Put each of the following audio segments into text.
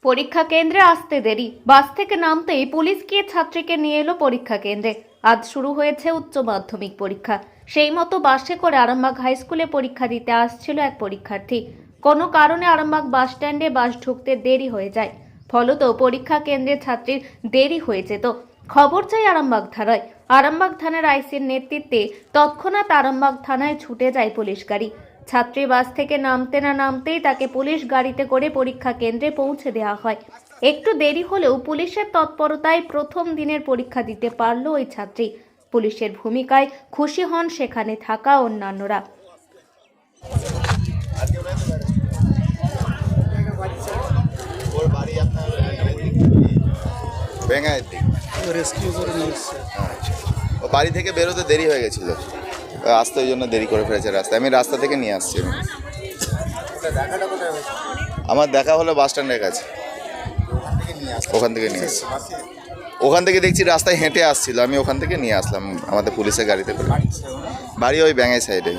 পরীক্ষা কেন্দ্রে আসতে দেরি, বাস থেকে নামতেই পুলিশ গিয়ে ছাত্রীকে নিয়ে এলো পরীক্ষা কেন্দ্রে। আজ শুরু হয়েছে উচ্চ মাধ্যমিক পরীক্ষা। সেই মতো বাসে করে আরামবাগ হাই স্কুলে পরীক্ষা দিতে আসছিল এক পরীক্ষার্থী। কোনো কারণে আরামবাগ বাস স্ট্যান্ডে বাস ঢুকতে দেরি হয়ে যায়, ফলত পরীক্ষা কেন্দ্রে ছাত্রীর দেরি হয়ে যেত। খবর চাই আরামবাগ থানায়। আরামবাগ থানার আইসির নেতৃত্বে তৎক্ষণাৎ আরামবাগ থানায় ছুটে যায় পুলিশ গাড়ি। ছাত্রী বাস থেকে নামতে না নামতেই তাকে পুলিশ গাড়িতে করে পরীক্ষা কেন্দ্রে পৌঁছে দেওয়া হয়। একটু দেরি হলেও পুলিশের তৎপরতায় প্রথম দিনের পরীক্ষা দিতে পারল ওই ছাত্রী। পুলিশের ভূমিকায় খুশি হন সেখানে থাকা অন্যান্যরা। ও বাড়ি থেকে বেরোতে দেরি হয়ে গেছিল, আসতে ওই জন্য দেরি করে ফেলেছে রাস্তায়। আমি রাস্তা থেকে নিয়ে আসছি। আমার দেখা হলো বাস স্ট্যান্ডের কাছে, ওখান থেকে নিয়ে আসছি। ওখান থেকে দেখছি রাস্তায় হেঁটে আসছিল, আমি ওখান থেকে নিয়ে আসলাম আমাদের পুলিশের গাড়িতে করে। বাড়ি ওই ব্যাঙাই সাইডে।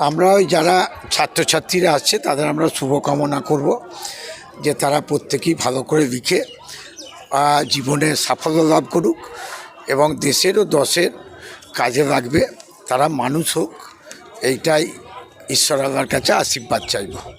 আমরা ওই যারা ছাত্রছাত্রীরা আসছে তাদের আমরা শুভকামনা করব যে তারা প্রত্যেকেই ভালো করে লিখে জীবনে সাফল্য লাভ করুক এবং দেশের ও দশের কাজে লাগবে, তারা মানুষ হোক, এইটাই ঈশ্বর আল্লাহর কাছে আশীর্বাদ চাইব।